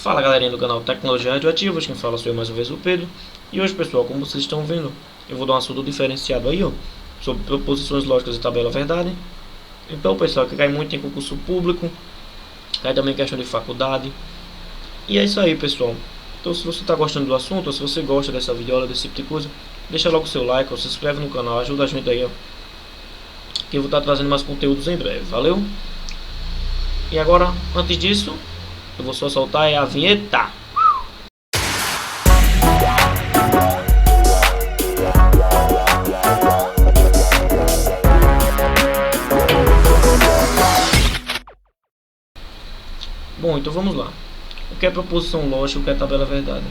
Fala galerinha do canal Tecnologia Radioativa, quem fala sou eu mais uma vez, o Pedro. E hoje pessoal, como vocês estão vendo, eu vou dar um assunto diferenciado aí, ó, sobre proposições lógicas e tabela verdade. Então pessoal, que cai muito em concurso público, cai também em questão de faculdade. E é isso aí pessoal. Então se você está gostando do assunto, ou se você gosta dessa videoaula, desse tipo de coisa, deixa logo o seu like, ou se inscreve no canal, ajuda a gente aí, ó, que eu vou estar trazendo mais conteúdos em breve, valeu? E agora, antes disso, eu vou só soltar a vinheta. Bom, então vamos lá. O que é proposição lógica e o que é tabela verdade?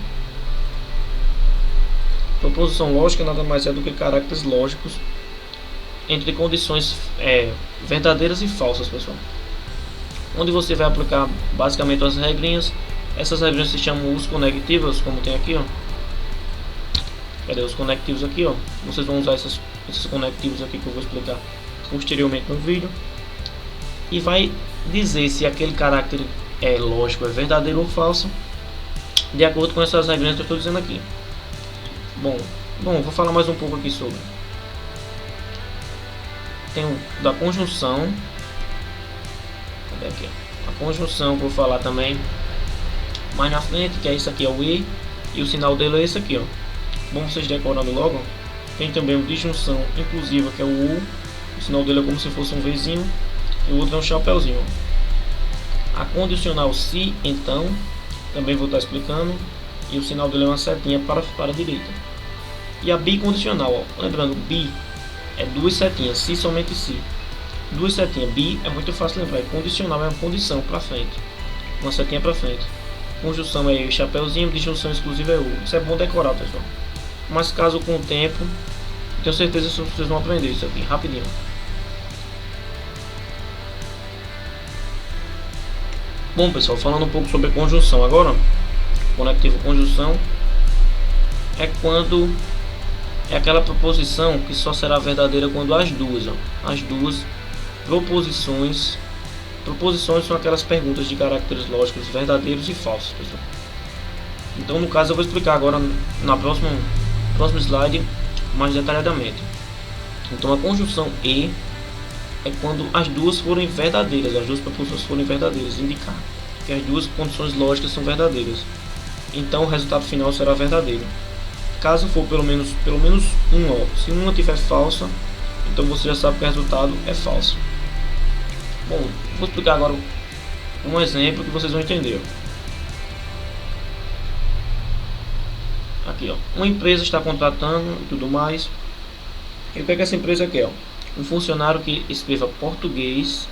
Proposição lógica nada mais é do que caracteres lógicos entre condições verdadeiras e falsas, pessoal. Onde você vai aplicar basicamente as regrinhas. Essas regrinhas se chamam usos conectivos, como tem aqui, ó. Cadê os conectivos aqui, ó? Vocês vão usar esses conectivos aqui que eu vou explicar posteriormente no vídeo. E vai dizer se aquele caráter lógico é verdadeiro ou falso, de acordo com essas regrinhas que eu estou dizendo aqui. Bom, vou falar mais um pouco aqui sobre. Tem o da conjunção. Cadê aqui, ó? A conjunção que eu vou falar também mais na frente, que é isso aqui, é o E, e o sinal dele é esse aqui, ó. Bom, vocês decorando logo. Tem também o disjunção inclusiva, que é o U. O sinal dele é como se fosse um Vzinho, e o outro é um chapéuzinho. A condicional se, então, também vou estar explicando, e o sinal dele é uma setinha para a direita. E a bicondicional, ó, lembrando, bi é duas setinhas, se somente se. Duas setinhas, bi é muito fácil lembrar, e condicional é uma condição para frente, uma setinha para frente. Conjunção é o chapéuzinho, disjunção exclusiva é o. Isso é bom decorar, pessoal. Mas caso com o tempo, tenho certeza que vocês vão aprender isso aqui rapidinho. Bom pessoal, falando um pouco sobre conjunção agora. Conectivo conjunção é quando é aquela proposição que só será verdadeira quando as duas proposições são aquelas perguntas de caracteres lógicos verdadeiros e falsos, pessoal. Então no caso eu vou explicar agora na próximo slide mais detalhadamente. Então a conjunção e é quando as duas forem verdadeiras, as duas proposições forem verdadeiras, indicar que as duas condições lógicas são verdadeiras. Então o resultado final será verdadeiro. Caso for pelo menos uma, se uma tiver falsa, então você já sabe que o resultado é falso. Bom, vou explicar agora um exemplo que vocês vão entender. Aqui, ó, uma empresa está contratando e tudo mais. E o que é que essa empresa quer? Ó? Um funcionário que escreva português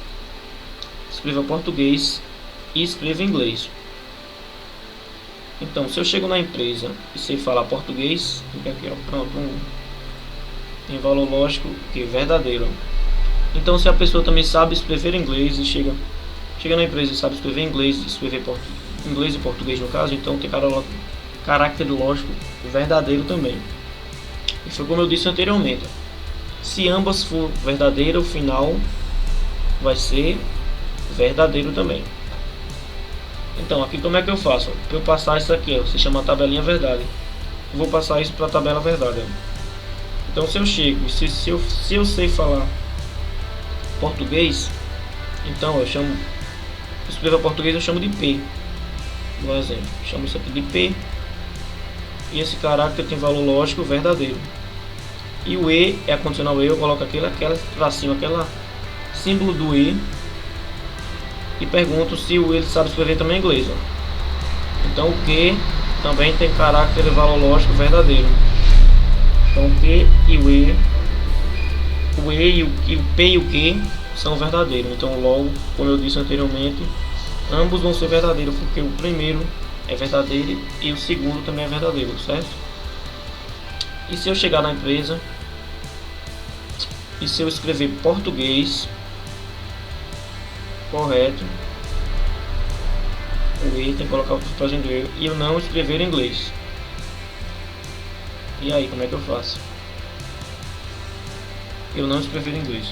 e escreva inglês. Então, se eu chego na empresa e sei falar português, aqui, ó, pronto, tem valor lógico que é verdadeiro. Então, se a pessoa também sabe escrever inglês e chega na empresa e sabe escrever inglês e português no caso, então tem caráter lógico verdadeiro também. E foi como eu disse anteriormente. Se ambas for verdadeira, o final vai ser verdadeiro também. Então, aqui como é que eu faço? Para eu passar isso aqui, ó, se chama tabelinha verdade. Eu vou passar isso para a tabela verdade. Ó. Então, se eu chego, se eu sei falar português, então eu escrevo português, eu chamo de P. Por exemplo, chamo isso aqui de P. E esse caráter tem valor lógico verdadeiro. E o E é a condicional E, eu coloco aquela tracinho, aquela símbolo do E. E pergunto se o ele sabe escrever também inglês. Ó. Então o Q também tem caráter e valor lógico verdadeiro. Então o Q e o E e o P e o Q são verdadeiros. Então logo, como eu disse anteriormente, ambos vão ser verdadeiros, porque o primeiro é verdadeiro e o segundo também é verdadeiro, certo? E se eu chegar na empresa e se eu escrever português correto, o E tem que colocar o fazendo erro, e eu não escrever inglês, e aí como é que eu faço? Eu não escrever inglês,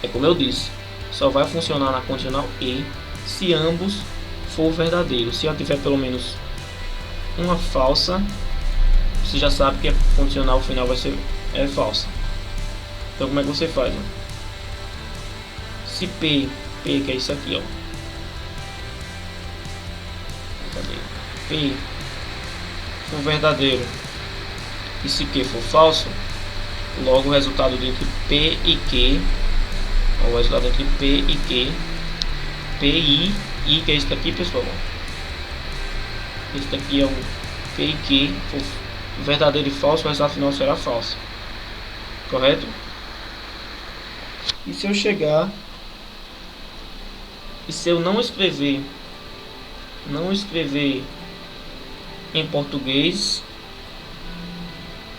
é como eu disse, só vai funcionar na condicional E se ambos for verdadeiro. Se ela tiver pelo menos uma falsa, você já sabe que a condicional final vai ser falsa. Então como é que você faz? Se P que é isso aqui, ó. Cadê? P for verdadeiro e se Q for falso, logo o resultado entre P e Q, o resultado entre P e Q, PI, I que é isso daqui, pessoal. Esse daqui é o P e Q, for verdadeiro e falso, o resultado final será falso. Correto? E se eu chegar e se eu não escrever em português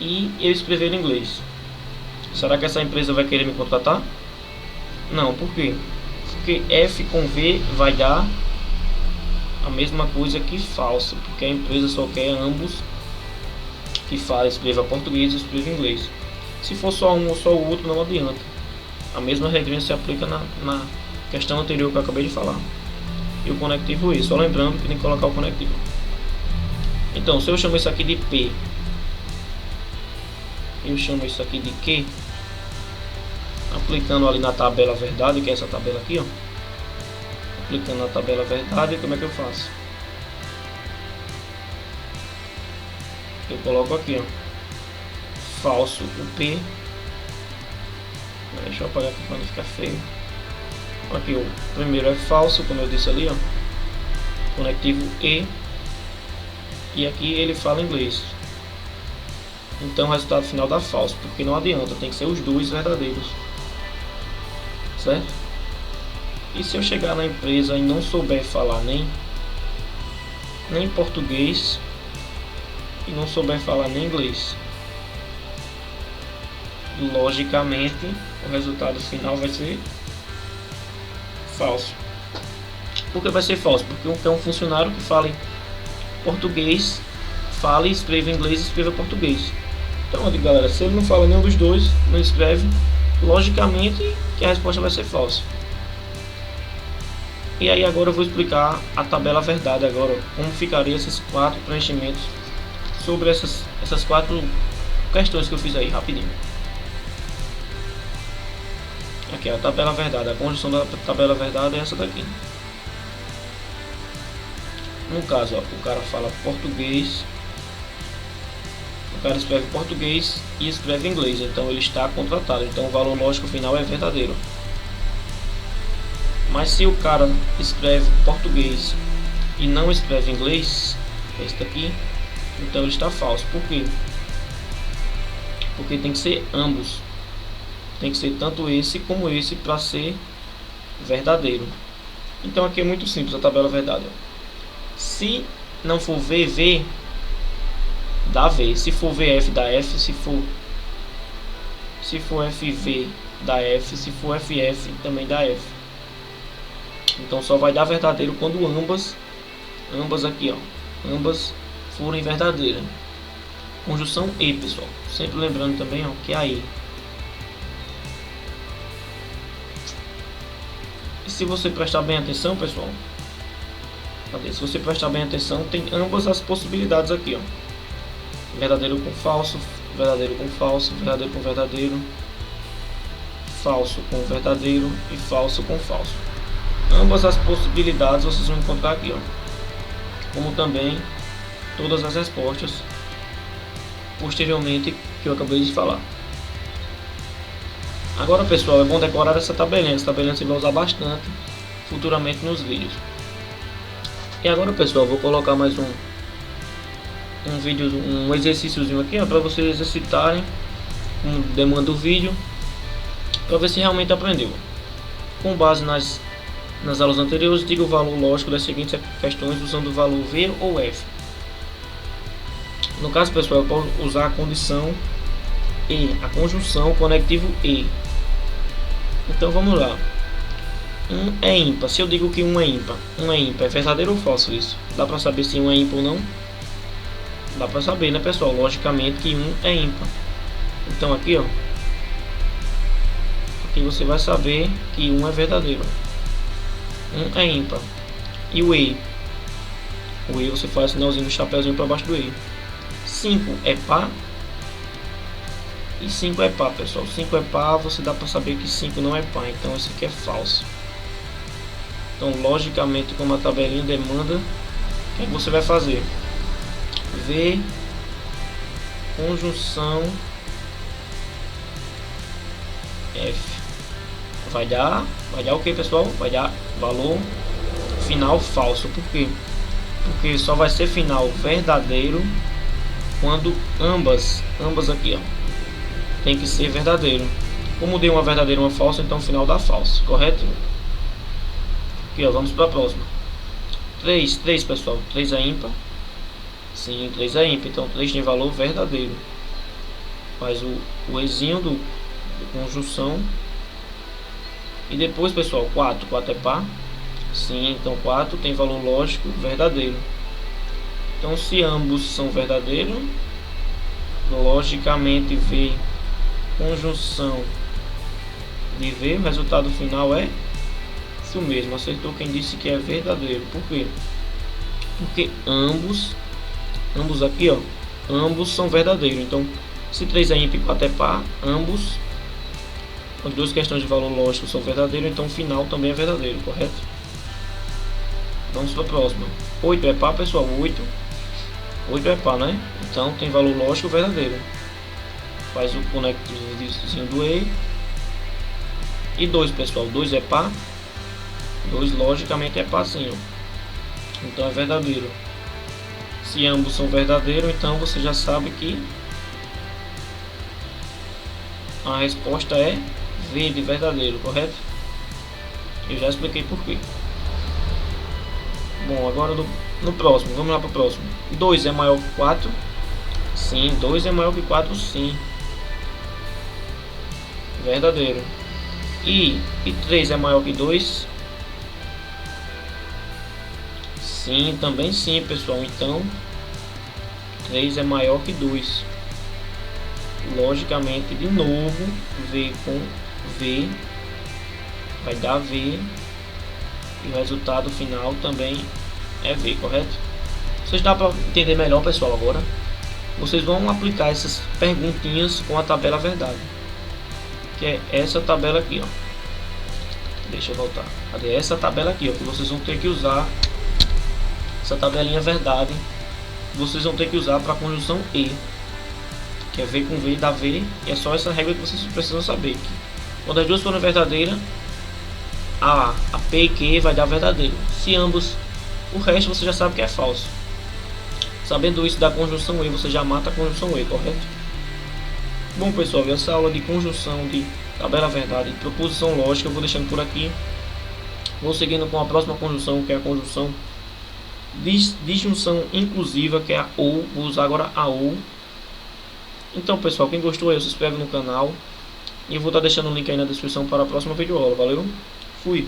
e eu escrever em inglês, será que essa empresa vai querer me contratar? Não, por quê? Porque F com V vai dar a mesma coisa que falso, porque a empresa só quer ambos que escreva português e escreva inglês. Se for só um ou só o outro, não adianta. A mesma regrinha se aplica na questão anterior que eu acabei de falar. E o conectivo E, só lembrando que tem que colocar o conectivo. Então, se eu chamo isso aqui de P, eu chamo isso aqui de Q, aplicando ali na tabela verdade, que é essa tabela aqui, ó. Aplicando na tabela verdade, como é que eu faço? Eu coloco aqui, ó, falso o P. Deixa eu apagar aqui para não ficar feio. Aqui o primeiro é falso, como eu disse ali, ó, conectivo E, e aqui ele fala inglês. Então o resultado final dá falso, porque não adianta, tem que ser os dois verdadeiros, certo? E se eu chegar na empresa e não souber falar nem português e não souber falar nem inglês, logicamente o resultado final vai ser falso. Por que vai ser falso? Porque é um funcionário que fale português, fale e escreva inglês e escreva português. Então, galera, se ele não fala nenhum dos dois, não escreve, logicamente que a resposta vai ser falsa. E aí agora eu vou explicar a tabela verdade agora, como ficaria esses 4 preenchimentos sobre essas 4 questões que eu fiz aí, rapidinho. Aqui a tabela verdade, a conjunção da tabela verdade é essa daqui. No caso, ó, o cara fala português, o cara escreve português e escreve inglês, então ele está contratado, então o valor lógico final é verdadeiro. Mas se o cara escreve português e não escreve inglês, que é esse daqui, então ele está falso. Por quê? Porque tem que ser ambos. Tem que ser tanto esse como esse para ser verdadeiro. Então aqui é muito simples a tabela verdade. Se não for VV, dá V. Se for VF, dá F. Se for FV, dá F. Se for FF, também dá F. Então só vai dar verdadeiro quando ambas aqui, ó, ambas forem verdadeiras. Conjunção E, pessoal. Sempre lembrando também, ó, que é a E. E se você prestar bem atenção, pessoal, se você prestar bem atenção, tem ambas as possibilidades aqui, ó. Verdadeiro com falso, verdadeiro com falso, verdadeiro com verdadeiro, falso com verdadeiro e falso com falso. Ambas as possibilidades vocês vão encontrar aqui, ó. Como também todas as respostas posteriormente que eu acabei de falar. Agora, pessoal, é bom decorar essa tabelinha. Essa tabelinha você vai usar bastante futuramente nos vídeos. E agora, pessoal, vou colocar mais um vídeo, um exercíciozinho aqui, para vocês exercitarem como demanda o vídeo, para ver se realmente aprendeu. Com base nas aulas anteriores, diga o valor lógico das seguintes questões usando o valor V ou F. No caso, pessoal, eu posso usar a condição E, a conjunção conectivo E. Então vamos lá. 1 é ímpar. Se eu digo que 1 é ímpar, é verdadeiro ou falso isso? Dá para saber se 1 é ímpar ou não? Dá para saber, né, pessoal? Logicamente que 1 é ímpar. Então aqui, ó, aqui você vai saber que 1 é verdadeiro. 1 é ímpar. E o E? O E você faz sinalzinho do chapéuzinho para baixo do E. 5 é par e 5 é par, pessoal. 5 é par, você dá para saber que 5 não é par, então esse aqui é falso. Então, logicamente, como a tabelinha demanda, o que você vai fazer? V conjunção F. Vai dar o que, pessoal? Vai dar valor final falso. Por quê? Porque só vai ser final verdadeiro quando ambas aqui, ó, tem que ser verdadeiro. Como deu uma verdadeira e uma falsa, então o final dá falso, correto? Aqui, ó, vamos para a próxima. 3, pessoal. 3 é ímpar. Sim, 3 é ímpar. Então 3 tem valor verdadeiro. Faz o Ezinho do conjunção. E depois, pessoal, 4 é par. Sim, então 4 tem valor lógico verdadeiro. Então, se ambos são verdadeiros, logicamente V conjunção de V, o resultado final é isso mesmo. Acertou quem disse que é verdadeiro. Por quê? Porque ambos aqui, ó, ambos são verdadeiros. Então, se 3 é ímpar e 4 é par, ambos, as duas questões de valor lógico são verdadeiros, então o final também é verdadeiro, correto? Vamos para a próxima. 8 é par, pessoal. 8 é par, né? Então tem valor lógico verdadeiro. Faz o conectorzinho do E. E 2, pessoal. 2 é par. 2 logicamente é par, sim, ó. Então é verdadeiro. Se ambos são verdadeiros, então você já sabe que a resposta é V de verdadeiro, correto? Eu já expliquei por quê. Bom, agora no próximo, vamos lá para o próximo. 2 é maior que 4? Sim, 2 é maior que 4, sim. Verdadeiro. E 3 é maior que 2? Sim, também sim, pessoal. Então 3 é maior que 2. Logicamente, de novo, V com V vai dar V. E o resultado final também é V, correto? Vocês dá para entender melhor, pessoal, agora? Vocês vão aplicar essas perguntinhas com a tabela verdade. Que é essa tabela aqui, ó. Deixa eu voltar. Cadê essa tabela aqui, ó? Que vocês vão ter que usar. Essa tabelinha verdade. Vocês vão ter que usar para a conjunção E. Que é V com V dá V. E é só essa regra que vocês precisam saber. Que quando as duas forem verdadeiras, a P e Q vai dar verdadeiro. Se ambos, o resto você já sabe que é falso. Sabendo isso da conjunção E, você já mata a conjunção E, correto? Bom, pessoal, essa aula de conjunção de tabela verdade e proposição lógica eu vou deixando por aqui. Vou seguindo com a próxima conjunção, que é a conjunção disjunção inclusiva, que é a OU. Vou usar agora a OU. Então, pessoal, quem gostou aí, se inscreve no canal. E eu vou estar deixando o link aí na descrição para a próxima videoaula. Valeu? Fui!